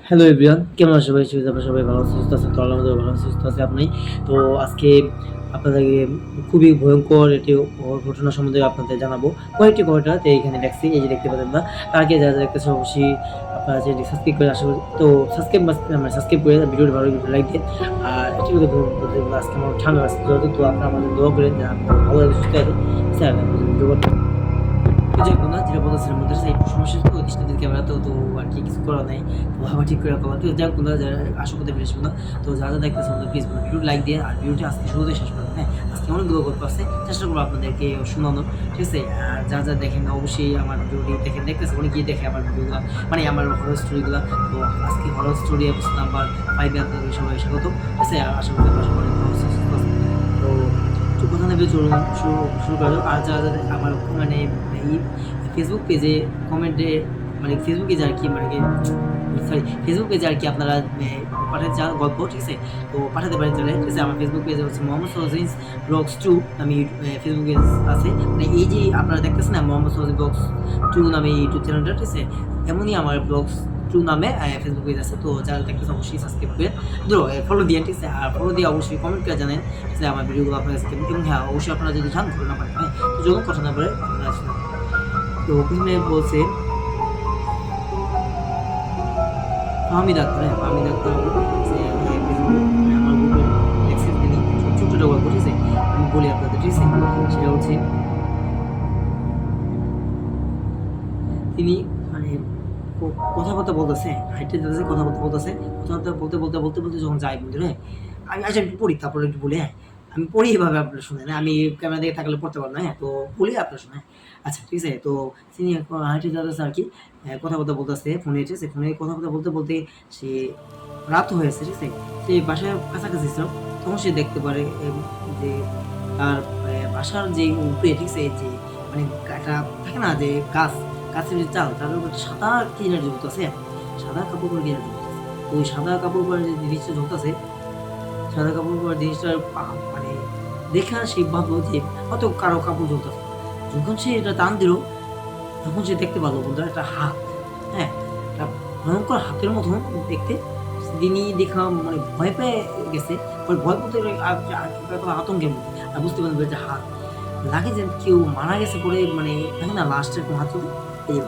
Hello everyone, কেমন আছো সবাই? আপনারা সবাই ভালো আছেন, সুস্থ আছেন? তো আল্লাহর মধ্যে ভালো আছি, সুস্থ আছি আপনি। তো আজকে আপনাদেরকে খুবই ভয়ঙ্কর একটি ঘটনা সম্বন্ধে আপনাদের জানাবো। কয়েকটি ঘটনা তো এইখানে লেখছি, এই যে দেখতে পাচ্ছেন না? তার আগে যারা দেখতেছেন অবশ্যই আপনারা চ্যানেলটি সাবস্ক্রাইব করে আশা করি তো সাবস্ক্রাইব করে ভিডিওটি ভালো লাগলে লাইক দিন। আর একটি কথা বলতে আজকে আমার ঠান্ডা লাগছে, তো আপনারা আমাদের দোয়া করেন যে আমরা ভালো সুস্থ আছি। স্যার ভিডিও যাবো না, যেটা বলতেছিলাম মাদ্রাসায় একটু সমস্যা তো দৃষ্টিদের ক্যামেরা তো আর কি কিছু করা নাই, তো আবার ঠিক করে ফেলা। তো যাক না, যারা আশা করতে পেরেছি না, তো যারা দেখতেছেন আমাদের প্লিজ ভিডিও লাইক দিয়ে আর ভিডিওটি আজকে শুরুতে শেষ করবেন। হ্যাঁ, আজকে অনেকগুলো গল্প আছে, চেষ্টা করবো আপনাদেরকে শোনানোর, ঠিক আছে? আর যা যা দেখেন অবশ্যই আমার ভিডিওটি দেখতেছে অনেকেই দেখে আমার ভিডিওগুলো, মানে আমার হরর স্টোরিগুলো। তো আজকে হরর স্টোরি এপিসোড নাম্বার 5 আপনাদের সবাই স্বাগত, ঠিক আছে? আর আশা করি আপনারা সবাই ভালো আছেন, সুস্থ আছেন। তো কথা নেবে চলুন শুরু করা যাক। আর যারা আমার মানে এই ফেসবুক পেজে কমেন্টে, মানে ফেসবুকে যে আর কি মানে সরি ফেসবুক পেজে আর কি আপনারা পাঠাতে চান গল্প, ঠিক আছে? তো পাঠাতে পারেন চলে, ঠিক আছে? আমার ফেসবুক পেজে হচ্ছে মোহাম্মদ সোহাজিন ব্লগস 2 আমি ফেসবুক পেজ আছে। মানে এই যে আপনারা দেখতেছেন না, মোহাম্মদ সোহাজিন ব্লগস 2 নামে ইউটিউব চ্যানেলটা, ঠিক আছে? এমনই আমার ব্লগস 2 নামে ফেসবুক পেজ আছে। তো যারা দেখতেছেন অবশ্যই সাবস্ক্রাইব করে ফলো দিয়ে, ঠিক আছে? আর ফলো দিয়ে অবশ্যই কমেন্ট করে জানেন যে আমার ভিডিওগুলো আপনার কাছে কেমন। এবং হ্যাঁ, অবশ্যই আপনারা যদি চান ঘটনা পারেন, হ্যাঁ, তো যখন কথা না বলে আপনারা আসলে। তো প্রথমে বলছে ফাহমিদ আক্তার, হ্যাঁ ফাহমিদ আক্তার যে আমার গ্রুপের অ্যাক্সেস তিনি ছোট ছোট গল্প, ঠিক আছে? আমি বলি আপনাদের, ঠিক আছে? সেটা হচ্ছে তিনি মানে কথাবার্তা বলতেছে, হাইটে যাচ্ছে, কথাবার্তা বলতেছে, কথাবার্তা বলতে বলতে বলতে বলতে যখন যাই বন্ধু, হ্যাঁ আমি আচ্ছা একটু পড়ি, তারপরে একটু বলি। হ্যাঁ, আমি পড়ি এভাবে, আপনারা শুনেন, আমি ক্যামেরা দিকে থাকলে পড়তে পারবো না। হ্যাঁ, তো বলি আপনারা শুনে। আচ্ছা ঠিক আছে, তো তিনি হাইটে যাচ্ছে আর কি, কথাবার্তা বলতেছে ফোনে, ঠিক আছে? ফোনে কথাবার্তা বলতে বলতে সে রাত হয়েছে, ঠিক আছে? সে বাসায় কাছাকাছি ছিল, তখন সে দেখতে পারে যে তার বাসার যে উপরে, ঠিক আছে, যে মানে একটা থাকে না যে গাছের যে চাল, তাদের উপর সাদা কিনার ঝুলতেছে, সাদা কাপড় পরে কিনার ঝুলতেছে। তো ওই সাদা কাপড় পরে যে জিনিসটা ঝুলতেছে, সাদা কাপড় পরে জিনিসটা মানে দেখা সে ভাবলো যে হয়তো কারো কাপড় ঝুলতেছে। যখন সে এটা টান দিল, তখন সে দেখতে পারলো বন্ধুরা একটা হাত, হ্যাঁ, একটা ভয়ঙ্কর হাতের মতন দেখতে। তিনি দেখা মানে ভয় পেয়ে গেছে, ভয় পেতে আতঙ্কের মধ্যে, আর বুঝতে পারবেন যে হাত লাগে যে কেউ মারা গেছে পরে, মানে দেখে না লাস্টের কোনো হাত চলে এই,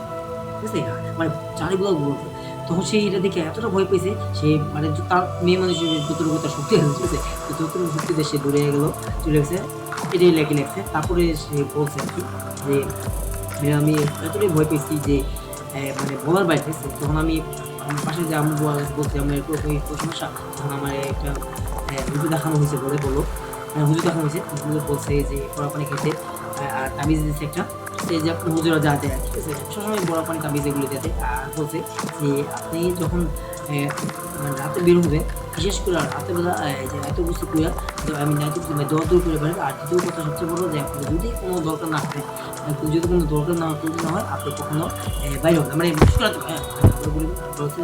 ঠিক আছে? মানে চারিগুলো ঘুরছে। তখন সে এটা দেখে এতটা ভয় পেয়েছে, সে মানে তার মেয়ে মানুষের যতটুকু তার শক্তি আছে, ঠিক আছে? তো যতটুকু শক্তিতে সে দৌড়ে গেল, চলে গেছে। এটাই লেখছে। তারপরে সে বলছে আর কি যে আমি এতটাই ভয় পেয়েছি যে মানে বলার বাইরে, ঠিক আছে? তখন আমি আমার পাশে যে আম্মু বলছি আমার এরকম সমস্যা, তখন আমার একটা হুজুর দেখানো হয়েছে বলে বললো, হুজুর দেখানো হয়েছে। হুজুর বলছে যে বড়া পানি খেতে, আর তাবিজ দিচ্ছে একটা, এই যে আপনার হুজুরা যা দেয়, ঠিক আছে? সবসময় বড়া পানি তাবিজ এগুলো দেয়। আর বলছে যে আপনি যখন মানে রাতে বের হবে, বিশেষ করে রাতের বেলা এই যে এত কিছু কইরা আমি এত কিছু দৌড় দৌড় করে পারি। আর দ্বিতীয় কথা সবচেয়ে বড় যে আপনি যদি কোনো দরকার না হয়, যদি কোনো দরকার না হয় আপনি কখনো বাইরে হবে না, মানে বিশেষ করে হ্যাঁ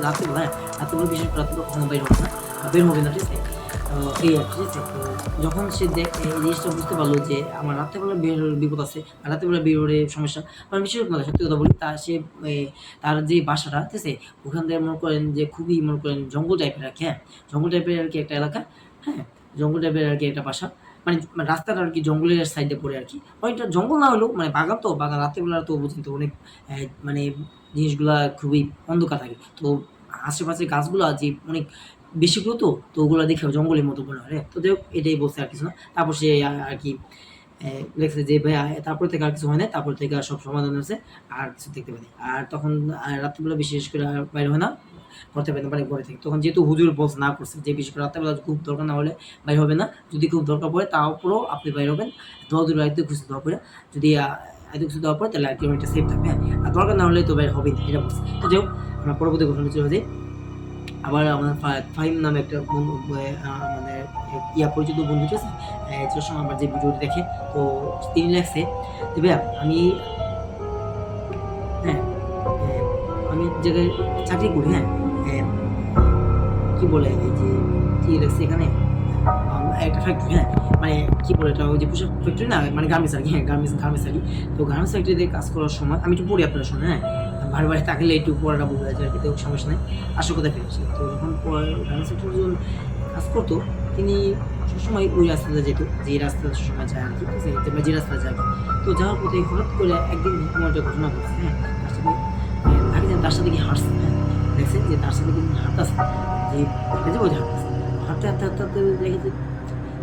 রাতের বেলা, হ্যাঁ রাতের বেলা বিশেষ করে রাতের বেলা কখনো বাইরে হবে না, বের হবে না, ঠিক আছে? এই আর ঠিক আছে। তো যখন সে এই জিনিসটা বুঝতে পারলো যে আমার রাত্রেবেলা বের হলে বিপদ আছে, আর রাত্রেবেলা বের হলে সমস্যা, মানে বিশেষ কথা সত্যি কথা বলি, সে তার যে বাসাটা, ঠিক আছে, ওখান থেকে মনে করেন যে খুবই মনে করেন জঙ্গল টাইপের আর কি, হ্যাঁ জঙ্গল টাইপের আর কি একটা এলাকা, হ্যাঁ জঙ্গল টাইপের আর কি একটা বাসা, মানে রাস্তাটা আর কি জঙ্গলের সাইডে পড়ে আর কি। অনেকটা জঙ্গল না হলেও মানে বাগান, তো বাগান রাত্রেবেলা তো বুঝেন তো অনেক মানে জিনিসগুলা খুবই অন্ধকার থাকে। তো আশেপাশে গাছগুলো যে অনেক বেশিগুলো, তো ওগুলো দেখে জঙ্গলের মতো মনে হয়। তো যাই হোক, এটাই বলছে আর কিছু না। তারপর সে আর কি লেখছে যে ভাইয়া তারপর থেকে আর কিছু হয় না, তারপর থেকে আর সব সমাধান হয়েছে, আর কিছু দেখতে পাই। আর তখন রাত্রিবেলা বিশেষ করে আর বাইরে হয় না, করতে পারে না, মানে ঘরে থেকে। তখন যেহেতু হুজুর বলছে না করছে যে বিশেষ করে রাত্রেবেলা খুব দরকার না হলে বাইরে হবে না, যদি খুব দরকার পড়ে তারপরেও আপনি বাইরে হবেন, দোয়া দূর আয়তে খুশি দোয়া করে, যদি এত কিছু দেওয়ার পরে তাহলে আর কি অনেকটা সেফ থাকবে। হ্যাঁ, আর দরকার না হলে তো বাইরে হবে না, এটা বলছে। তো যাই হোক, আমরা পরবর্তী ঘটনা চলে যাই। আবার আমার ফাহিম নামে একটা বন্ধু, মানে পরিচিত বন্ধু, ঠিক আছে? যার সঙ্গে আমার যে ভিডিওটি দেখে, তো তিনি লেখছে যে ভাইয়া আমি, হ্যাঁ আমি এক জায়গায় চাকরি করি, হ্যাঁ কি বলে এই যে কি লেখছে এখানে, একটা ফ্যাক্টরি, হ্যাঁ মানে কি বলে এটা, ওই যে পোশাক ফ্যাক্টরি না, মানে গার্মেন্টস আর কি, হ্যাঁ গার্মেন্টস আর কি। তো গার্মেন্টস ফ্যাক্টরিতে কাজ করার সময় আমি একটু পড়ি, আপনারা শোনেন। হ্যাঁ, আমি বারে বারে তাকালে একটু পড়াটা ভুল হয়ে যায় আর কি, তো সমস্যা নেই, আসল কথায় ফিরেছি। তো যখন গার্মেন্টস সেক্টরে যখন কাজ করতো, তিনি সবসময় ওই রাস্তাতে যেত, যে রাস্তাতে সবসময় যায় আর কি, ঠিক আছে, যে রাস্তায় যায়। তো যাওয়ার পথে হঠাৎ করে একদিন এমন একটা ঘটনা ঘটছে, হ্যাঁ, তার সাথে তাকে যেন তার সাথে কি হাঁটছে, হ্যাঁ, দেখছে যে তার সাথে কিন্তু হাঁটতেছে, যে হেঁটে যাবো যে হাঁটতেছে, হাঁটতে হাঁটতে হাঁটতে হাঁটতে দেখেছে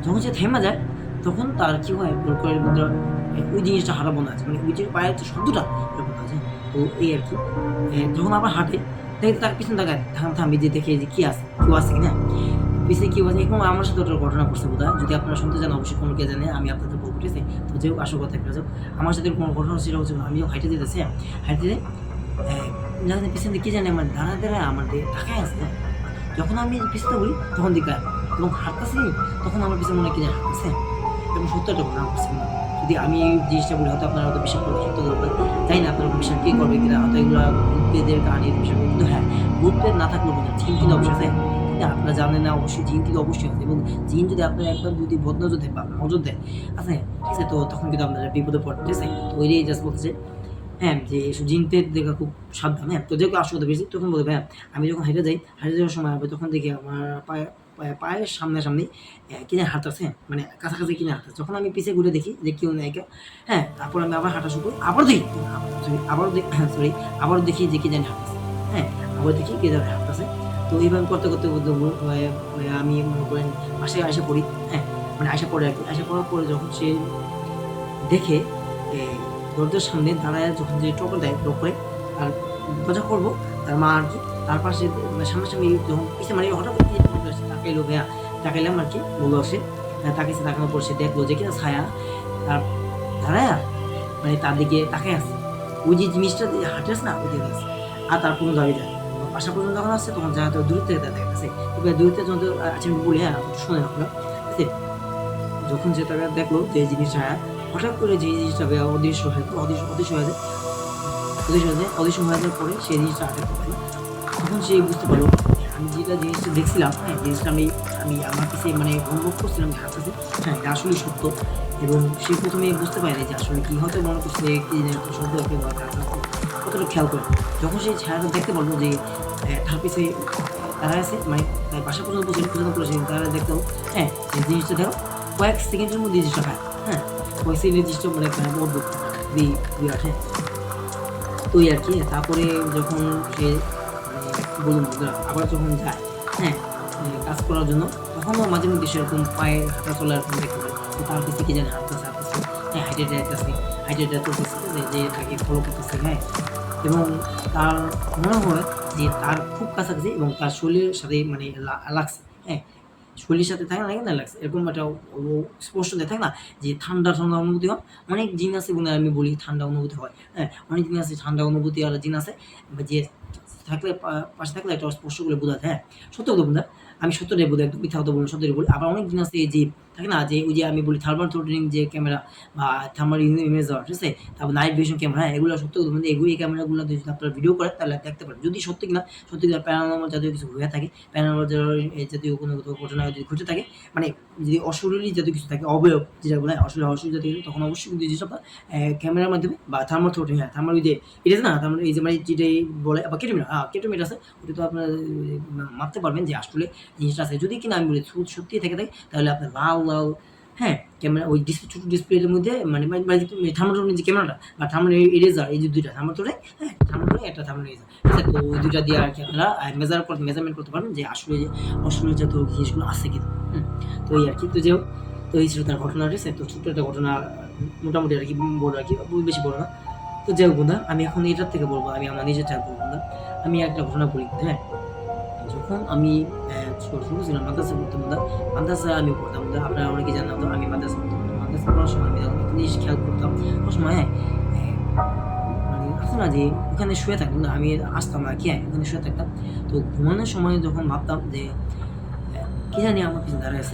যখন সে থেমে যায়, তখন তার কি হয়, ভুল করে ভিতরে ওই জিনিসটা হারা বোনা আছে, মানে ওই যে পায়ের যে শব্দটা এটা বোনা আছে। তো এই আর কি, যখন আবার হাঁটে দেখে তার পিছনে তাকায়, থামি যে দেখে যে কি আছে, কেউ আছে কিনা, পিছনে কি আছে, এরকম আমার সাথে ওটা ঘটনা করছে বোধ হয়। যদি আপনারা শুনতে চান অবশ্যই কোনো কে জানে, আমি আপনাদের বলবো, ঠিক আছে। তো যেও আসল কথা একটা যাও, আমার সাথে কোনো ঘটনা সেটা হচ্ছে আমিও হাইটে যেতেছি, হাইটে জানি পিছনে কি জানি আমার দাঁড়া দাঁড়ায় আমার দিকে তাকায় আছে। যখন আমি পিছনে বলি তখন দিকে এবং হাঁটতেছি, তখন আমার পিছনে মনে হয় কি জানি হাঁটতেছে, এবং সত্য একটা ঘটনা করছে না। যদি আমি এই জিনিসটা বলি হয়তো আপনারা হয়তো বিশ্বাস করবে, সত্য করবেন, জানি না আপনারা বিশ্বাস কে করবে কিনা, হয়তো এগুলো ভূতদের কাহিনী বিশ্বাস করবে, কিন্তু হ্যাঁ, ভূতদের না থাকলেও বোঝা জিন কিন্তু অবশ্যই আছে, কিন্তু আপনারা জানেন না অবশ্যই, জিন কিন্তু অবশ্যই আছে, এবং জিন যদি আপনার একদম যদি বদনজর দেয় বা নজর দেয় আছে, ঠিক আছে, তো তখন কিন্তু আপনারা বিপদে পড়ে, ঠিক আছে। তো ওই জাস্ট বলতেছে, হ্যাঁ, যে এসব জিনদের দেখা খুব সাবধান, হ্যাঁ। তো যেহেতু আসতে বেশি তখন বলবে, হ্যাঁ, আমি যখন হেঁটে যাই, হেঁটে যাওয়ার সময় হবে তখন দেখি আমার পায়ের সামনাসামনি কিনে হাঁটতেছে, মানে কাছাকাছি কিনে হাঁটতেছে। যখন আমি পিছিয়ে ঘুরে দেখি যে কেউ নেই কেউ, হ্যাঁ, তারপর আমি আবার হাঁটা শুরু করি, আবার দেখি সরি আবারও দেখি যে কি জানি হাঁটতেছে, হ্যাঁ, আবার দেখি কে জানি হাঁটতেছে। তো এইভাবে করতে করতে করতে আমি মনে করেন বাসায় আসে পড়ি, হ্যাঁ, মানে আসা পড়ে আর কি, আসা পড়ার পরে যখন সে দেখে দরজার সামনে দাঁড়ায়, যখন যে টোকা দেয় টোক করে, আর দরজা করবো, তার মা আর কি তার পাশে, মানে সামনাসামনি যখন পিছিয়ে মানে হঠাৎ তাকাইলো, ভাইয়া তাকাইলাম আর কি, বললো সে তাকিয়েছে, তাকানোর পর সে দেখলো যে কিনা ছায়া তার দাঁড়ায়, মানে তার দিকে তাকায় আছে, ওই যে জিনিসটা হাঁটে আছে না, ওই দিকে আছে, আর তার কোনো দাবি যায় বাসা পর্যন্ত যখন আসছে, তখন যা দূর থেকে দেখতেছে, দূর থেকে যখন আচ্ছা আমি বলি, হ্যাঁ শুনে রাখলো, ঠিক আছে। যখন যে তাকে দেখলো যে জিনিসটা হঠাৎ করে যে জিনিসটা অদৃশ্য হয়ে যায়, অদৃশ্য হয়ে যায়, অদৃশ্য হয়ে যাওয়ার পরে সেই জিনিসটা আটক করলো, তখন সে বুঝতে পারলো আমি যেটা জিনিসটা দেখছিলাম, হ্যাঁ, জিনিসটা আমি আমি আমার কাছে মানে অনুভব করছিলাম যে হাঁটতেছে, হ্যাঁ, এটা আসলে সত্য। এবং সে প্রথমে বুঝতে পারেনি যে আসলে কি, হয়তো মনে করছে কি একটা শব্দ একটা কতটা খেয়াল করে, যখন সেই ছায়াটা দেখতে পারলো যে তার পিছিয়ে তারা আছে, মানে তার বাসা পর্যন্ত পর্যন্ত করেছে, তারা দেখতো, হ্যাঁ, এই জিনিসটা দেখো কয়েক সেকেন্ডের মধ্যে জিনিসটা খায়, হ্যাঁ, কয়েক সেকেন্ডের জিনিসটা মানে অদ্ভুত বিরাট, হ্যাঁ। তো এই আর কি, তারপরে যখন সে বলুন আবার যখন যায়, হ্যাঁ, কাজ করার জন্য, তখনও মাঝে মধ্যে সেরকম পায়ে হাঁটা চলা এরকম দেখতে পারে, তো তার কাছে কি জানে হাঁটতেছে, হ্যাঁ, হাইটে করতেছে যে তাকে ফলো করতেছে, হ্যাঁ, এবং তার মনে হয় যে তার খুব কাছাকাছি এবং তার শরীরের সাথে মানে লাগছে, হ্যাঁ, শরীরের সাথে থাকে না লাগছে, এরকম একটা স্পষ্ট থাকে না যে ঠান্ডা অনুভূতি হয়। অনেক জিন আছে এবং আমি বলি ঠান্ডা অনুভূতি হয়, হ্যাঁ, অনেক জিন আছে ঠান্ডা অনুভূতি আর জিন আছে যে থাকলে পাশে থাকলে একটা স্পষ্ট করে বোঝা যায়, হ্যাঁ, সত্য কথা বলতে আমি সত্যটাই বলি, একদম মিথ্যা কথা বলি, সত্যটাই বলি। আবার অনেক জিন আছে যে থাকে না, যে ওই যে আমি বলি থার্মাল থ্রোটলিং যে ক্যামেরা বা থার্মাল ইমেজার, ঠিক আছে, তারপর নাইট ভিশন ক্যামেরা, হ্যাঁ, এগুলো সত্য কথা বলতে, এই ক্যামেরাগুলো যদি আপনারা ভিডিও করেন তাহলে দেখতে পারেন যদি সত্যি কিনা প্যারানর্মাল জাতীয় কিছু হয়ে থাকে, প্যারানর্মাল জাতীয় কোনো ঘটনা যদি ঘটে থাকে, মানে যদি অশরীরী জাতীয় কিছু থাকে, অবয়ব যেটা বলে অশরীর জাতীয় কিছু, তখন অবশ্যই কিন্তু জিনিসটা ক্যামেরার মাধ্যমে বা থার্মাল থ্রোটলিং, হ্যাঁ, থার্মাল ওই যে এটা আছে না, থার্মাল এই যে মানে যেটাই বলে বা কেটোমিটার আছে, ওটা তো আপনারা মাপতে পারবেন যে আসলে জিনিসটা আছে। যদি কিনা আমি বলি সত্যি থেকে থাকে, তাহলে আপনার লাল, হ্যাঁ, ক্যামেরা ওই ছোটো ডিসপ্লের মধ্যে মানে থার্মোটোনের যে ক্যামেরাটা বা থার্মাল ইরেজার, এই যে দুইটা থার্মোটোনে, হ্যাঁ, থার্মোটোনে একটা থার্মাল ইরেজার, ঠিক আছে। তো ওই দুইটা দিয়ে আর কি আপনারা মেজারমেন্ট করতে পারবেন যে আসলে যে অশরীর জাতীয় জিনিসগুলো আছে কিনা। তো এই আর কি, তো এই ছিল তার ঘটনা, ঠিক আছে। তো ছোট্ট একটা ঘটনা, মোটামুটি আর কি বড় আর কি, বেশি বড় না। তো যাই হোক বন্ধুরা, আমি এখন এটার থেকে বলবো, আমি আমার নিজের থেকে বলবো না, আমি একটা ঘটনা বলি, হ্যাঁ। যখন আমি শুরু ছিলাম মাদ্রাসা পড়তাম, মাদ্রাসা আমি পড়তাম, আপনারা অনেকে জানা হতো আমি মাদ্রাসা পড়তাম, মাদ্রাসা পড়ার সময় আমি যখন একটা জিনিস খেয়াল করতাম, সব সময়, হ্যাঁ, মানে আসতো না যে ওখানে শুয়ে থাকতাম না, আমি আসতাম আর কি, হ্যাঁ, ওখানে শুয়ে থাকতাম। তো ঘুমানোর সময় যখন ভাবতাম যে কি জানি আমার পিছনে দাঁড়ায়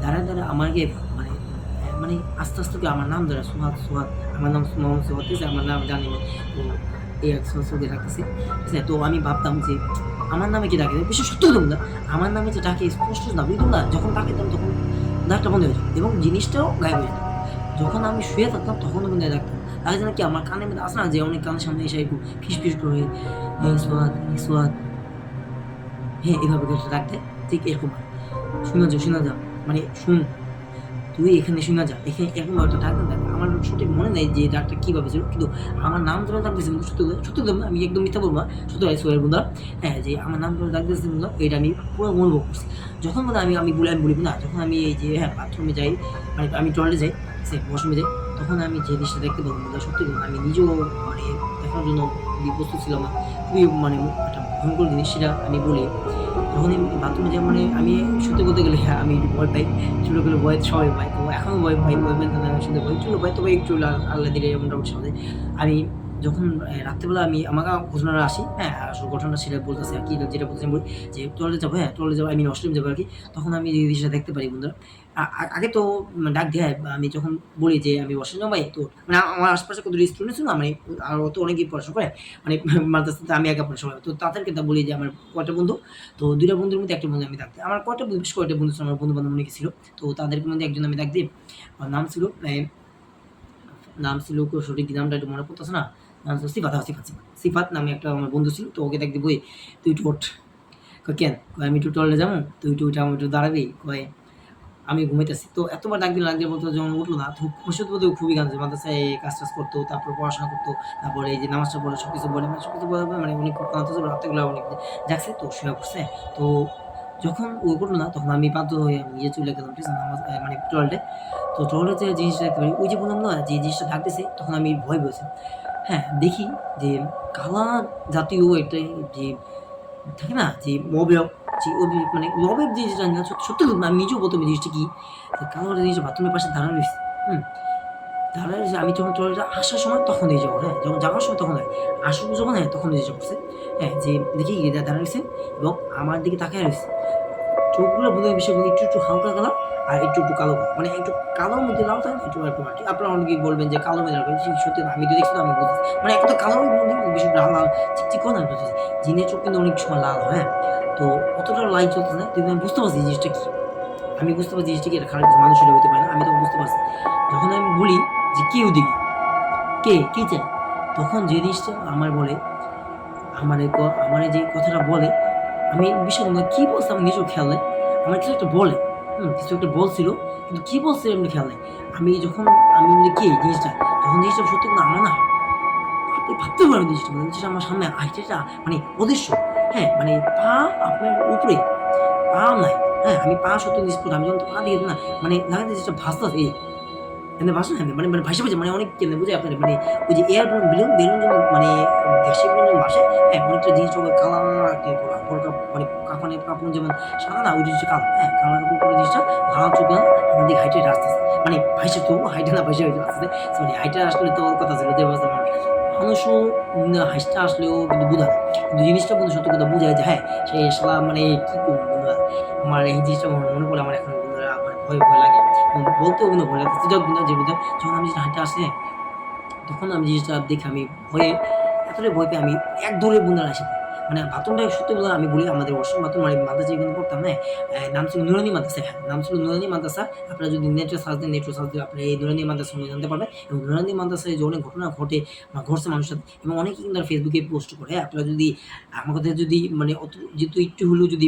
দাঁড়ায় আমাকে মানে মানে আস্তে আস্তে আমার নাম ধরে সোহাদ, আমার নাম মোহাম্মদ সোহাদ, ঠিক আছে, আমার নাম জানি না। তো এই সৌদি রাখতেছে, ঠিক আছে। তো আমি ভাবতাম যে আমার নামে কি ডাকে, বিশেষ সত্য হতাম না, আমার নামে যে ডাকে স্পষ্ট না বুঝতাম না, যখন ডাকতাম তখন ডাকটা বন্ধ হয়ে যেত এবং জিনিসটাও গায়েব হয়ে যেত। যখন আমি শুয়ে থাকতাম তখনও কিন্তু ডাকতাম, তাই জন্য কি আমার কানের মধ্যে আসে না যে অনেক কানের সামনে এসে একটু ফিস ফিস করে সোয়াদ সোয়াদ, হ্যাঁ এভাবে করে ডাকতে, ঠিক এরকম শোনা যা মানে শুন, তুই এখানে শোনা যা, এখানে এরকম একটা ডাক দেন। আমার সঠিক মনে নেই যে ডাকটা কীভাবে ছিল, কিন্তু আমার নাম ধরে ডাক দিয়েছে, সত্যি সত্যি আমি একদম মিথ্যা বলবো না, সত্যি সোহেল বন্ধুরা, হ্যাঁ যে আমার নাম ধরে ডাক দিয়েছে বন্ধুরা, এটা আমি পুরো অনুভব করছি। যখন মানে আমি বলি না, যখন আমি এই যে হ্যাঁ বাথরুমে যাই, মানে আমি টয়লেটে যাই, সে ওয়াশরুমে যাই, তখন আমি যে জিনিসটা দেখতে পাবো বন্ধুরা, সত্যি বন্ধু আমি নিজেও মানে দেখার জন্য প্রস্তুত ছিলাম না, খুবই মানে একটা ভয়ঙ্কর জিনিস সেটা আমি বলি। যখন আমি বাথরুমে যাই মানে আমি সত্যি বলতে গেলে হ্যাঁ আমি একটু ভয় পাই, ছোটোবেলা ভয় সবাই পাই, তো এখনও ভয় পাই, ভয় পেতে না শুনতে ভয় চলো ভয়, তবে একটু আল্লাহ দিলে মোটামুটি সাথে আমি যখন রাত্রেবেলা আমি আমাকে ঘটনাটা আসি, হ্যাঁ আসল ঘটনাটা সেটা বলতেছে আর কি, যেটা বলতেছি বলি যে টয়লেটে যাবো, হ্যাঁ টয়লেটে যাবো, আমি ওয়াশরুম যাবো আর কি, তখন আমি এই জিনিসটা দেখতে পারি বন্ধুরা। আগে তো ডাক দেয়, আমি যখন বলি যে আমি ওয়াশরুম যাবো ভাই, তো মানে আমার আশপাশে কত স্টুডেন্ট ছিল না, মানে আরও তো অনেকেই পড়াশোনা করে, মানে মাদ্রাসাতে আমি একা পড়াশোনা, তো তাদেরকে তা বলি যে আমার কয়টা বন্ধু, তো ২টা বন্ধুর মধ্যে একটা বন্ধু আমি ডাক দিই, আমার কয়টা বেশ কয়টা বন্ধু ছিল, আমার বন্ধু-বান্ধব অনেকে ছিল, তো তাদের মধ্যে একজন আমি ডাক দিই, নাম ছিল সঠিক নামটা একটু মনে পড়তেছে না, নাম ছিল সিফাত, সিফাত নামে একটা আমার বন্ধু ছিল, তো ওকে ডাক দিই, বই তুই একটু ওঠ, কেন আমি একটু টয়লেটে যাবো, তুই একটু ওইটা আমার একটু দাঁড়াবি, কয় আমি ঘুমাইতেছি, তো এতবার ডাক দিলাম বলতো যখন উঠলো না, তো খুশি বলতে খুবই কাঁদছে, মাদ্রাসায় কাজ টাজ করতো, তারপর পড়াশোনা করতো, তারপরে এই যে নামাজটা পড়ে সব কিছু বলে, মানে সব কিছু বলে মানে উনি খুব কাঁদতেছে, রাত্রেগুলো অনেক জাগছে, তো শুয়ে পড়ছে। তো যখন ও করলো না, তখন আমি বাধ্য হয়ে আমি নিজে চলে গেলাম, ঠিক আছে নামাজ মানে টয়লেটে, তো টয়লেটে জিনিসটা দেখতে পারি, ওই যে বললাম না যে জিনিসটা ডাকতেছে, তখন আমি ভয় পেয়েছি, হ্যাঁ দেখি যে কালা জাতীয় একটা যে থাকে না যে মবের, যে মানে লবের জিনিসটা জানি না, সত্যি আমি নিজেও বলতাম এই জিনিসটা কি, কালো জিনিসটা বাথরুমের পাশে দাঁড়ানো রয়েছে, দাঁড়ানো রয়েছে, আমি যখন টয়লেটে আসার সময় তখন এই যাবো, হ্যাঁ যখন যাওয়ার সময় তখন হয়, আসবো যখন হ্যাঁ তখন এই করছে, হ্যাঁ যে দেখি দাঁড়ানো রয়েছে এবং আমার দিকে তাকায় রয়েছে, চোখগুলো বোধ হয় বিষয়গুলো একটু একটু হালকা কালার আর একটু একটু কালো, মানে একটু কালোর মধ্যে লাল থাকে, একটু এরকম আর কি, আপনারা অনেকেই বলবেন যে কালো মেলার সত্যি আমি তো দেখছি, আমি বলতেছি মানে একটা তো কালোর মধ্যে বিষয়টা লাল লাল চিকচিক করে না, জিনের চোখ কিন্তু অনেক সময় লাল, হ্যাঁ তো অতটা লাইট চলতেছে না, কিন্তু আমি বুঝতে পারছি জিনিসটা কি, আমি বুঝতে পারছি জিনিসটা কি, এটা খারাপ মানুষ এটা হতে পারে না, আমি তখন বুঝতে পারছি, যখন আমি বলি যে কে ওদিকে, কে চায়, তখন যে জিনিসটা আমার বলে, আমার যে কথাটা বলে, আমি বিষয় কি বলছে আমি নিজেও খেয়াল নেই, আমার কিছু একটা বলে, কিছু একটা বলছিল, কিন্তু কি বলছে এমনি খেয়াল নেই, আমি বলি কি জিনিসটা, তখন জিনিসটা সত্যি কিন্তু আমার না ভাবতে পারেন জিনিসটা, মানে জিনিসটা আমার সামনে আইটেটা মানে অদৃশ্য, হ্যাঁ মানে পা আপনার উপরে, পা নাই, হ্যাঁ আমি পা সত্যি নিষ্পট, আমি যখন পা দিয়ে না মানে দেখা যায় জিনিসটা ভাসতে এমনি ভাসে না, মানে মানে ভাসে মানে অনেক কেমন বুঝে আপনার, মানে ওই যে এয়ার বেলুন যখন মানে গ্যাসের বেলুন যখন ভাসে, হ্যাঁ অনেকটা জিনিস হবে কালার, মানে কাপড় যেমন সাদা না, ওই জিনিসটা কালো, হ্যাঁ কালার কাপড় করে জিনিসটা লাল চোখ না, আমার দিকে হাইটে আসতেছে, মানে ভাইসে তো হাইটে না ভাইসে হয়ে আসতেছে, মানে হাইটে আসলে তো কথা ছিল যে মানুষও হাসতে আসলেও কিন্তু বোঝা যায়, কিন্তু জিনিসটা বন্ধু সত্যি কথা বোঝায় যে হ্যাঁ সে সালা মানে কি করবো বন্ধুরা, আমার এই জিনিসটা মনে পড়ে আমার এখন বন্ধুরা মানে ভয় লাগে, বলতেও কিন্তু ভয় লাগতেছে, যে যখন আমি যেটা হাঁটতে আসে, তখন আমি জিনিসটা দেখে আমি ভয়ে এতটাই ভয় পেয়ে আমি এক দৌড়ে বন্ধুরা আসে, মানে বাথরুমটা সত্যি বলে আমি বলি আমাদের ওয়াশরুম বাথরুম মানে মাদ্রাসা যেখানে পড়তাম, হ্যাঁ নাম ছিল নুরানি মাদ্রাসা, হ্যাঁ নাম ছিল নুরানি মাদ্রাসা, আপনারা যদি নেটে সার্চ দেন আপনারা এই নুরানি মাদ্রাসা জানতে পারবেন, এবং নুরানি মাদ্রাসায় যে অনেক ঘটনা ঘটছে মানুষের সাথে, এবং অনেকেই কিন্তু ফেসবুকে পোস্ট করে, হ্যাঁ আপনারা যদি আমার কথা যদি মানে অত যেহেতু একটু হলেও যদি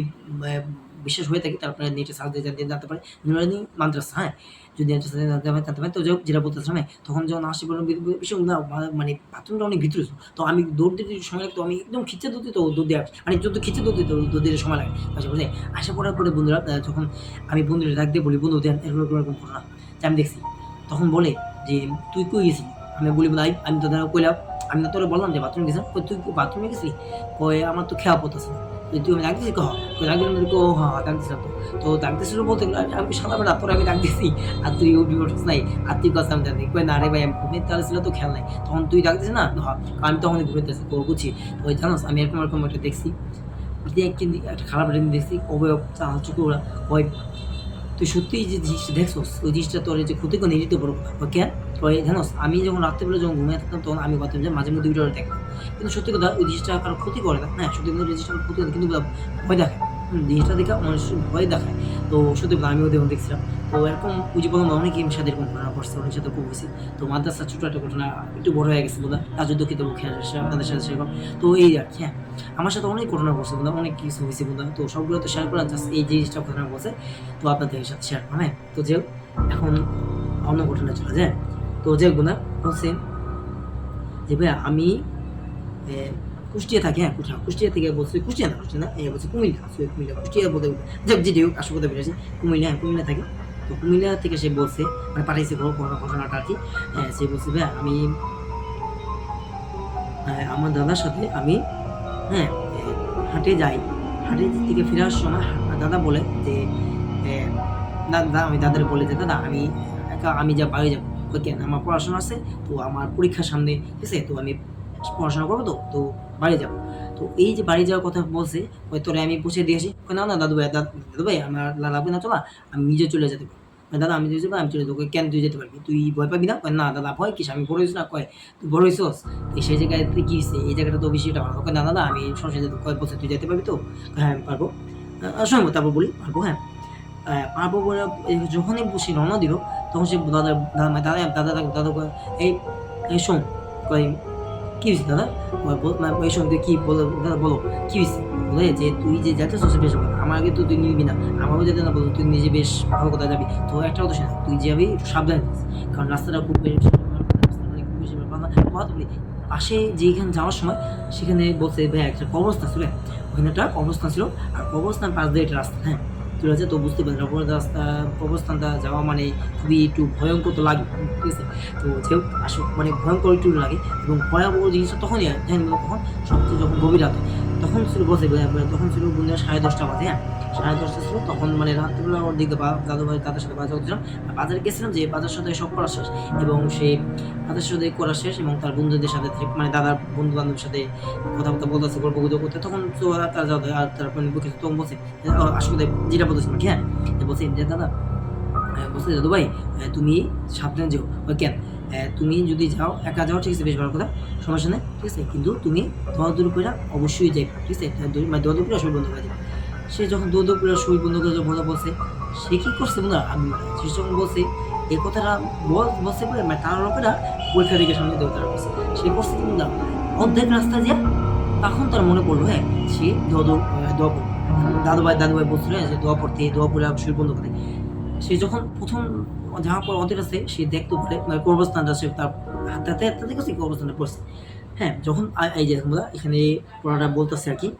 বিশ্বাস হয়ে থাকে, তাহলে আপনারা নেটে সার্চ দিয়ে জানতে পারেন নুরানি মাদ্রাসা, হ্যাঁ যদি জানতে পারেন, তো যেটা বলতেছিলাম, তখন যখন আসে বিষয় না মানে বাথরুমটা অনেক ভিতরে ছিল, তো আমি দৌড় দিতে সময় লাগতো, আমি একদম খিচে দৌড় দিতে দৌড় দিয়ে মানে যত খিচে দৌড় দিতে সময় লাগে, আচ্ছা বুঝলে আসা পড়ার পরে বন্ধুরা যখন আমি বন্ধুরা ডাক দিয়ে বলি বন্ধু দেন এরকম ঘটনা যে আমি দেখছি, তখন বলে যে তুই কই গেছিলি, আমি বলি ভাই আমি তো কইলাম, আমি তো তোরা বললাম যে বাথরুমে গেছিলাম, তুই বাথরুমে গেছিলি, কই আমার তো খেয়া পড়তেছে না, তুই আমি ডাক দিছি ডাক দিলাম, হ্যাঁ ডাক দিছিলাম, তো ডাক দিছিল বলতে আমি সাদাবেলা তোর আমি ডাক দিছি আর তুই উঠছিস নাই, আর তুই কথা আমি জানি কই না রে ভাই আমি ঘুমিয়ে তাহলে ছিল তো খেয়াল নাই, তখন তুই ডাক দিছিস না, আমি তখন ঘুমিতেছি বুঝছি, ওই জানোস আমি এরকম একটা দেখছি, কিন্তু একটা খারাপ একটা দেখছি, অবয়ব চাল চুকুর ওরা ওই তুই সত্যি যে জিনিসটা দেখছোস, ওই জিনিসটা তোর যে ক্ষতি করে নিতে পারবো কেন, তো জানোস আমি যখন রাত্রেবেলা যখন ঘুমিয়ে থাকতাম, তখন আমি ভাবতাম যে মাঝে মধ্যে ভিডিও দেখতাম, কিন্তু সত্যি কথা ওই জিনিসটা কারো ক্ষতি করে না, হ্যাঁ সত্যি কিন্তু জিনিসটা ক্ষতি করে কিন্তু ভয় দেখায়, জিনিসটা দেখে মানুষ ভয় দেখায়, তো সত্যি কথা আমি ওদের দেখছিলাম, তো তো এরকম ওই যে বললাম অনেকেই সাথে এরকম ঘটনা ঘটছে, অনেকের সাথে খুব হয়েছে। তো মাদ্রাসার ছোটো একটা ঘটনা একটু বড় হয়ে গেছে বোধহয়, তার জন্য দুঃখিত মুখে আসে আপনাদের সাথে সেরকম। তো এই আর কি, হ্যাঁ আমার সাথে অনেক ঘটনা ঘটছে বোধহয়, অনেক কিছু হয়েছে বোধহয়। তো সবগুলো তো শেয়ার করা, জাস্ট এই জিনিসটা ঘটনা বলছে তো আপনাদের সাথে শেয়ার করা। হ্যাঁ তো যে এখন অন্য ঘটনা চলে যায়। তো যে বোধহয় বলছে যে ভাইয়া আমি কুষ্টিয়া থাকি, হ্যাঁ কুষ্টিয়া থেকে বলছি, কুষ্টিয়া না বলছি কুমিল্লা, কুমিল্লা কুষ্টিয়া বলতে যাক যেটি হোক আসল কথা বেরিয়েছে, কুমিল্লা, হ্যাঁ কুমিল্লা থাকি। তো কুমিল্লা থেকে সে বলছে, মানে পাঠিয়েছে ঘটনাটা আর কি। হ্যাঁ সে বলছে ভাইয়া আমি আমার দাদার সাথে আমি হ্যাঁ হাটে যাই, হাটে থেকে ফেরার সময় দাদা বলে যে দাদা, আমি দাদার বলে যে দাদা আমি একা আমি যা বাড়ি যাবো, কেন আমার পড়াশোনা আছে, তো আমার পরীক্ষার সামনে, ঠিক আছে, তো আমি পড়াশোনা করবো, তো বাড়ি যাবো। তো এই যে বাড়ি যাওয়ার কথা বলছে, ওই তোরে আমি পৌঁছে দিয়েছি, না না দাদু ভাই, দাদু ভাই আমার লাগবে না, চলা আমি নিজে চলে যেতে পারবো। দাদা আমি যেতে পারি, আমি চলে যাবো। কেন তুই যেতে পারবি, তুই ভয় পাবি না? না দাদা ভয় কিস, আমি বড় হয়েছি না, কয় তুই বড় হয়েছিস, সেই জায়গায় তুই কি হয়েছে, এই জায়গাটা তো বেশি ভালো। না দাদা আমি সরাসরি যেতে, কয় বলছে তুই যেতে পারবি তো? হ্যাঁ আমি পারবো, শোনবো তারপর বলি পারবো, হ্যাঁ পারবো বলে যখনই সে রওনা দিল, তখন সে দাদা দাদা দাদা দাদা এই এই শোন, কয় কি হয়েছে দাদা, এই শোন তুই কি বলো দাদা, বলো কি হয়েছে, বলে যে তুই যে যাচ্ছিস বেশ কথা, আমার আগে তো তুই নিবি না, আমারও যেতে না, বলো তুই নিজে বেশ ভালো কথা যাবি। তো একটা কথা শোনা, তুই যাবি একটু সাবধানে যাস, কারণ রাস্তাটা খুব বেশি পাশে যেখানে যাওয়ার সময় সেখানে বলছে ভাই একটা কবরস্থান ছিল, ওখানে একটা কবরস্থান ছিল, আর কবরস্থান পাশ দিয়ে একটা রাস্তা, হ্যাঁ ঠিক আছে। তো বুঝতে পারি রাস্তা কবরস্থানটা যাওয়া মানে খুবই একটু ভয়ঙ্কর তো লাগে, ঠিক আছে। তো যেহেতু মানে ভয়ঙ্কর একটু লাগে, এবং ভয়াবহ জিনিসটা তখনই হয় তখন সবচেয়ে যখন গভীর রাত, তখন ছিল বলছে তখন ছিল বন্ধুরা 10:30 বাজে, হ্যাঁ 10:30 ছিল তখন, মানে রাত্রিবেলা ওর দিকে দাদু ভাই দাদার সাথে বাজার করছিলাম, বাজারে গেছিলাম, যে বাজার সাথে সব করা শেষ, এবং সে বাজার সাথে করা শেষ, এবং তার বন্ধুদের সাথে মানে দাদার বন্ধু বান্ধবের সাথে কথাবার্তা বলতেছে, গল্প গুজব করতে, তখন তো তার যাওয়া আর তার তখন বলছে আসলে যেটা বলতেছিলাম, হ্যাঁ বলছি যে দাদা, বলছে দাদু ভাই তুমি সাবধানে যেও, কেন তুমি যদি যাও একা যাও, ঠিক আছে বেশ ভালো কথা, সমস্যা নেই, ঠিক আছে, কিন্তু তুমি দৌড় করে অবশ্যই যাই, ঠিক আছে, মানে দৌড় করে শরীর বন্ধ করে যাবে। সে যখন দৌড় করে শরীর বন্ধ করে বলছে, সে কী করছে বন্ধুরা, আমি সে যখন বলছে এই কথাটা বলছে বলে, মানে তার লোকেরা পরীক্ষা দিকে সামনে দেবো, তারা বলছে সে করছে কিন্তু না অর্ধেক রাস্তা দিয়ে, তখন তার মনে পড়লো হ্যাঁ সে দাদু ভাই বলছিল যে দোয়া পড়ে শরীর বন্ধ করে। সে যখন প্রথম যাওয়ার পর ওদের কাছে সে দেখতে পারে, মানে কবরস্থানটা সে তার হাতে দেখেছে কবরস্থানটা পড়ছে, হ্যাঁ যখন এই যে এখানে পড়াটা বলতেছে আর কি,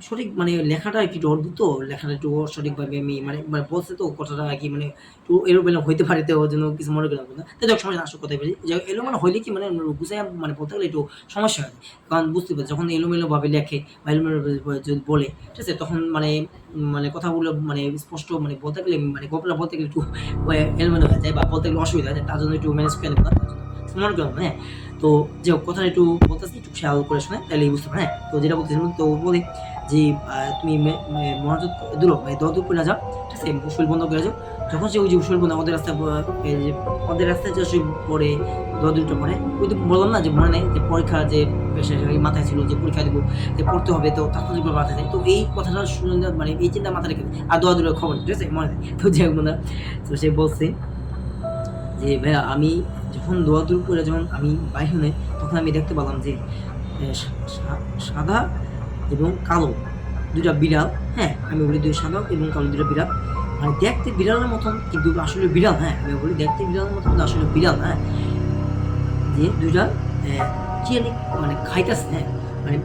সঠিক মানে লেখাটা একটু অদ্ভুত, লেখাটা একটু সঠিকভাবে আমি মানে মানে বলছে তো কথাটা আর কি, মানে একটু এলোমেলো হইতে পারে, তো ওর জন্য কিছু মনে করলাম না, তো যাক সময় আসল কথাই বলি, যে এলোমেলো হইলে কি মানে বুঝে মানে বলতে গেলে একটু সমস্যা হয়, কারণ বুঝতে পারছি যখন এলোমেলোভাবে লেখে বা এলোমেলো যদি বলে, ঠিক আছে, তখন মানে মানে কথাগুলো মানে স্পষ্ট মানে বলতে গেলে, মানে গল্পটা বলতে গেলে একটু এলোমেলো হয়ে যায়, বা বলতে গেলে অসুবিধা হয়, তার জন্য একটু ম্যানেজ করে নেবো, তার জন্য মনে করলাম, হ্যাঁ তো যে কথাটা একটু বলতেছি একটু খেয়াল করে শুনে তাহলে বুঝতে পারে। হ্যাঁ তো যেটা বলতেছিলাম, তো বলি যে তুমি মনোযোগ দূর দূর করে যাও, ঠিক আছে, শরীর বন্ধ করে যাও। যখন সে ওই যে শরীর বন্ধ ওদের রাস্তায় ওদের রাস্তায় যে শরীর পরে দুটো পরে, ওই তো বললাম না যে মনে নেই যে পরীক্ষা যে মাথায় ছিল যে পরীক্ষা দেবো, যে পড়তে হবে, তো তখন যেগুলো মাথায় নেই, তো এই কথাটা শুনে মানে এই চিন্তা মাথায় রেখে আর দূরের খবর, ঠিক আছে মনে নেই। তো যাই হোক না, তো সে বলছে যে ভাইয়া আমি যখন দূর করে যখন আমি বাইরে হই, তখন আমি দেখতে পেলাম যে সাদা এবং কালো দুইটা বিড়াল, হ্যাঁ আমি বলি দুই সাদা এবং কালো দুইটা বিড়াল, মানে দেখতে বিড়ালের মতন কিন্তু আসলে বিড়াল, হ্যাঁ আমি বলি দেখতে বিড়ালের মতন কিন্তু আসলে বিড়াল, হ্যাঁ যে দুইটা কি মানে খাইতেছে, হ্যাঁ মানে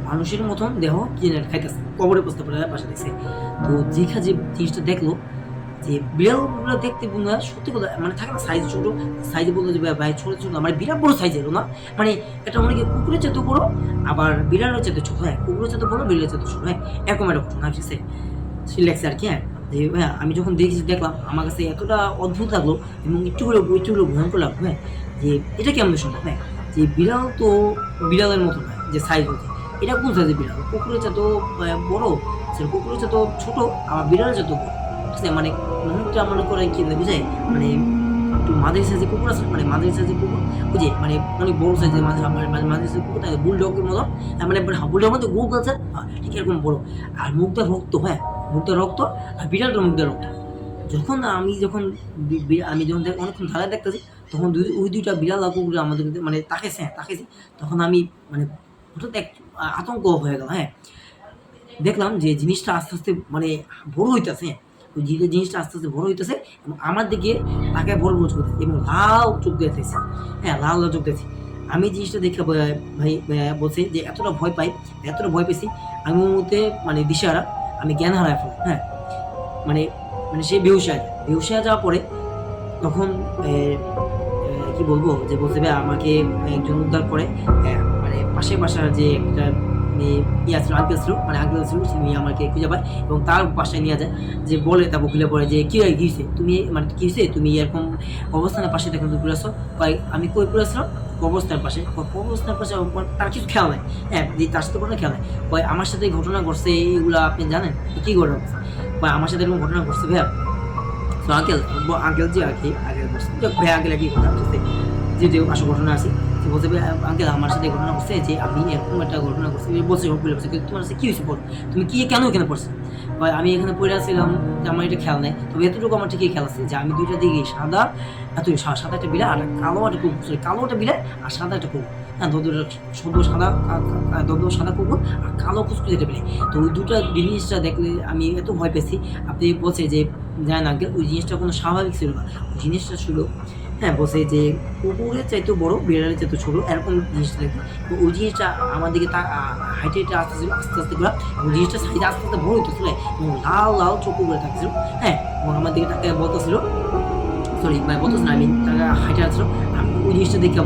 মানুষের মতন দেহ কি খাইতেছে, কবরে বসতে পারে পাশে দেখছে। তো যে জিনিসটা দেখলো যে বিড়ালগুলো দেখতে বন্ধুরা সত্যি কথা, মানে থাকে না সাইজ ছোট, সাইজে বলতে যে ভাই ছোট ছোট মানে বিরাট বড় সাইজের না, মানে এটা অনেকে কুকুরের চেয়ে বড়, আবার বিড়ালের চেয়ে ছোট, হ্যাঁ কুকুরের চেয়ে বড় বিড়ালের চেয়ে ছোট, হ্যাঁ এরকম একটা ঘটনা, ঠিক আছে সে লেগছে আর কি। হ্যাঁ যে হ্যাঁ আমি যখন দেখলাম আমার কাছে এতটা অদ্ভুত লাগলো, এবং একটু হলেও ভয়ঙ্কর লাগলো, হ্যাঁ যে এটা কেমন সম্ভব, হ্যাঁ যে বিড়াল তো বিড়ালের মতো নয় যে সাইজ হচ্ছে, এটা কোন সাইজের বিড়াল, কুকুরের চেয়ে তো বড়, কুকুরের চেয়ে তো ছোট, আবার বিড়ালের চেয়ে তো বড়, ঠিক আছে, মানে মুখটা মনে করে কি বুঝায়, মানে একটু মাঝারি সাইজের কুকুর আছে, মানে মাঝারি সাইজের কুকুর বুঝে, মানে অনেক বড় সাইজের মাঝারি সাইজের কুকুর থাকে বুলডগের মতো, মানে বুলডগের মধ্যে গোল আছে, ঠিক এরকম বড়, আর মুখটা রক্ত, হ্যাঁ মুখটা রক্ত, আর বিড়ালটার মুখটা রক্ত, আমি যখন অনেকক্ষণ ধারা দেখতেছি, তখন ওই দুইটা বিড়াল আর কুকুর আমাদের মানে তাকাইছে। তখন আমি মানে হঠাৎ এক আতঙ্ক হয়ে গেল। হ্যাঁ, দেখলাম যে জিনিসটা আস্তে আস্তে মানে বড় হইতেছে। ওই জিনিসটা আস্তে আস্তে বড় হইতেছে এবং আমার দিকে তাকায় বড় বড় চোখ দিচ্ছে এবং লাল চোখ দিতেছে। হ্যাঁ, লাল লাল চোখ দিতেছে। আমি জিনিসটা দেখে ভাই বলছি যে এতটা ভয় পেয়েছি, আমি ওর মধ্যে মানে দিশাহারা, আমি জ্ঞান হারায় ফেলি। হ্যাঁ, মানে মানে সে বেহুশ হয়ে যাওয়ার পরে তখন কি বলবো যে বলছে ভাই আমাকে একজন উদ্ধার করে, মানে পাশের বাসার যে একটা আঙ্কেল ছিল, তিনি আমাকে খুঁজে পায় এবং তার বাসায় নিয়ে যায়। যে বলে তারপর খুলে পড়ে যে কি হয়েছে তুমি, মানে কি হয়েছে তুমি এরকম অবস্থানের পাশে দেখুন তুমি পড়ে আসো। আমি কই পড়ে আসলাম? কবরস্থানের পাশে। কবরস্থানের পাশে তার কিছু খেয়াল নাই। হ্যাঁ, যে তার সাথে কোনো খেয়াল নাই। আমার সাথে ঘটনা ঘটছে, এইগুলো আপনি জানেন কি ঘটনা ঘটছে? আমার সাথে এরকম ঘটনা ঘটছে ভাইয়া। তো আঙ্কেল জি আর কি আঙ্কেল বলছে ভাই আঙ্কেল কি ঘটনা ঘটছে, যে আসল ঘটনা আছে। তো বলছে ভাই আঙ্কেল আমার সাথে ঘটনা ঘটছে যে আমি এরকম একটা ঘটনা ঘটছে। বলছে কিন্তু তোমার সাথে কি হয়েছে বল, তুমি কি কেন এখানে পড়ছো? ভাই আমি এখানে পড়ে আসছিলাম, আমার এটা খেয়াল নেই, তবে এতটুকু আমার ঠিকই খেয়াল আছে যে আমি দুইটা দিকে সাদা একটা বিড়াল আর কালো একটা বিড়াল আর সাদা একটা কুকুর। হ্যাঁ, দদ্দ সাদা কুকুর আর কালো কুচকুচে একটা বিড়াল। তো ওই দুটা জিনিসটা দেখলে আমি এত ভয় পেয়েছি। আপনি বলছে যে জানেন আঙ্কেল ওই জিনিসটা কোনো স্বাভাবিক ছিল না, ওই জিনিসটা ছিল, হ্যাঁ, বলছে যে কুকুরের চাইতেও বড়, বিড়ালের চাইতেও ছোটো, এরকম জিনিসটা দেখি। তো ওই জিনিসটা আমার দিকে হাইটে আসতেছিল আস্তে আস্তে করে, এবং জিনিসটা সাইজে আস্তে আস্তে বড় হইতেছিল এবং লাল লাল চোখ করে থাকছিল। হ্যাঁ, এবং আমার দিকে তাকে বলতেছিল, বলতেছিল আমি তাকে হাইটে আসছিল। আমি ওই জিনিসটা দেখে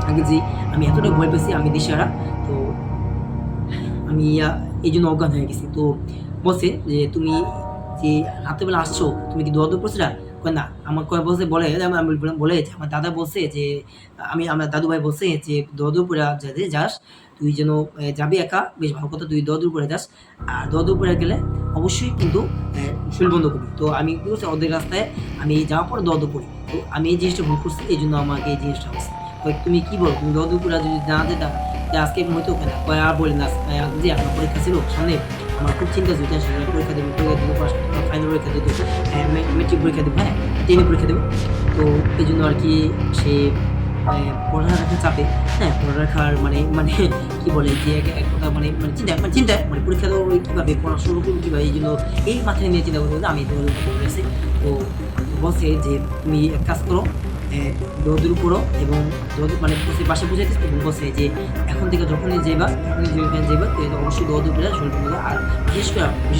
আগে যে আমি এতটা ভয় পেয়েছি, আমি দিশাহারা। তো আমি এই জন্য অজ্ঞান হয়ে গেছি। তো বলছে যে তুমি যে রাত্রেবেলা আসছো, তুমি কি দোয়া পড়ছিলা? না, আমার বলছে বলে যে আমার দাদা বলছে যে আমার দাদু ভাই বলছে যে দোয়াদুপুরে যাতে যাস, তুই যেন যাবি একা, বেশ ভালো কথা, তুই দোয়াদুপুরে যাস। আর দোয়াদুপুরে গেলে অবশ্যই কিন্তু শরীর বন্ধ করবি। তো আমি কি করছি, অর্ধেক রাস্তায় আমি যাওয়ার পর দোয়াদু পড়ি। তো আমি এই জিনিসটা ভুল করছি, এই জন্য আমাকে এই জিনিসটা হচ্ছে। তুমি কি বলো, তুমি দোয়াদুপুরে যদি না যেতাম যে আজকে হইতো কেন? আর বলি না যে আপনার পরীক্ষা ছিল সামনে, আমার খুব চিন্তা ছিল, টেনশন ছিল, পরীক্ষা দেবো ফাইনাল পরীক্ষা দিতে, মেট্রিক পরীক্ষা দেবো, হ্যাঁ, টেনে পরীক্ষা দেবো। তো এই জন্য আর কি সে পড়ালেখার চাপে, হ্যাঁ, পড়ালেখার মানে মানে কি বলে যে এক কথা মানে মানে চিন্তা মানে পরীক্ষা দেবো কীভাবে, পড়াশোনা করবো কীভাবে, এই জন্য এই মাথায় নিয়ে চিন্তা করতে আমি করেছি। তো বলছে যে তুমি এক কাজ করো, দৌড় করো এবং মানে বাসা বুঝাইতে এবং বলছে যে এখন থেকে যখনই যেখানে যাইবা অবশ্যই দৌড় করে শরীর বন্ধ। আর বিশেষ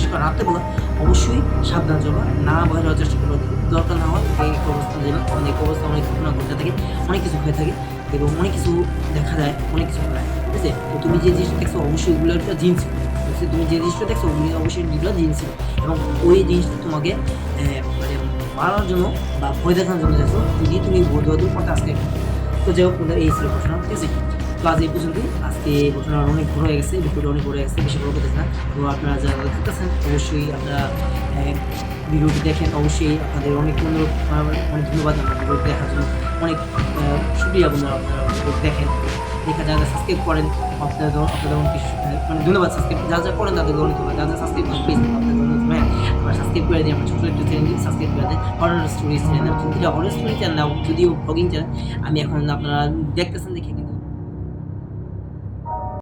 করে রাত্রেবেলা অবশ্যই সাবধান চলবা, না ভয় হওয়ার চেষ্টা করবো, দরকার না হয় এই অবস্থান যাবে। অনেক অবস্থা অনেক ঘটনা ঘটতে থাকে, অনেক কিছু হয়ে থাকে এবং অনেক কিছু দেখা যায়, অনেক কিছু হয়, ঠিক আছে? তো তুমি যে জিনিসটা দেখছো অবশ্যই ওগুলো একটা জিনিস ছিল, তুমি যে জিনিসটা দেখছো ওগুলো অবশ্যই যেগুলো জিনিস ছিল এবং ওই জিনিসটা তোমাকে মানে মারার জন্য বা ভয় দেখানোর জন্য দেখছো, যদি তুমি দৌড় পড়তে আজকে। তো যাই হোক, এই ছিল ঘটনা, ঠিক আছে? তো আজ এই পর্যন্তই। আজকে ঘটনা অনেক বড় হয়ে গেছে, ভিডিওটা অনেক বড় হয়ে গেছে, বেশি বড় করতেছে না। তো আপনারা যারা দেখতেছেন অবশ্যই আপনারা ভিডিওটি দেখেন, অবশ্যই আপনাদের অনেক অনেক ধন্যবাদ আমার ভিডিওটি দেখার জন্য, অনেক শুক্রিয়া বন্ধুরা, আপনারা ভিডিওটি দেখেন, যারা সাবস্ক্রাইব করেন আপনাদের অনেক মানে ধন্যবাদ। সাবস্ক্রাইব যা করেন তাদেরকে অনেক ধন্যবাদ, যা সাবস্ক্রাইব করেন প্লিজ আপনাদের অনেক ধন্যবাদ। আবার সাবস্ক্রাইব করে দিন আমার ছোটো একটা চ্যানেলটি, সাবস্ক্রাইব করে দেন horror story channel, horror story channel যদিও ব্লগিং চ্যানেল। আমি এখন আপনারা দেখতেছেন দেখে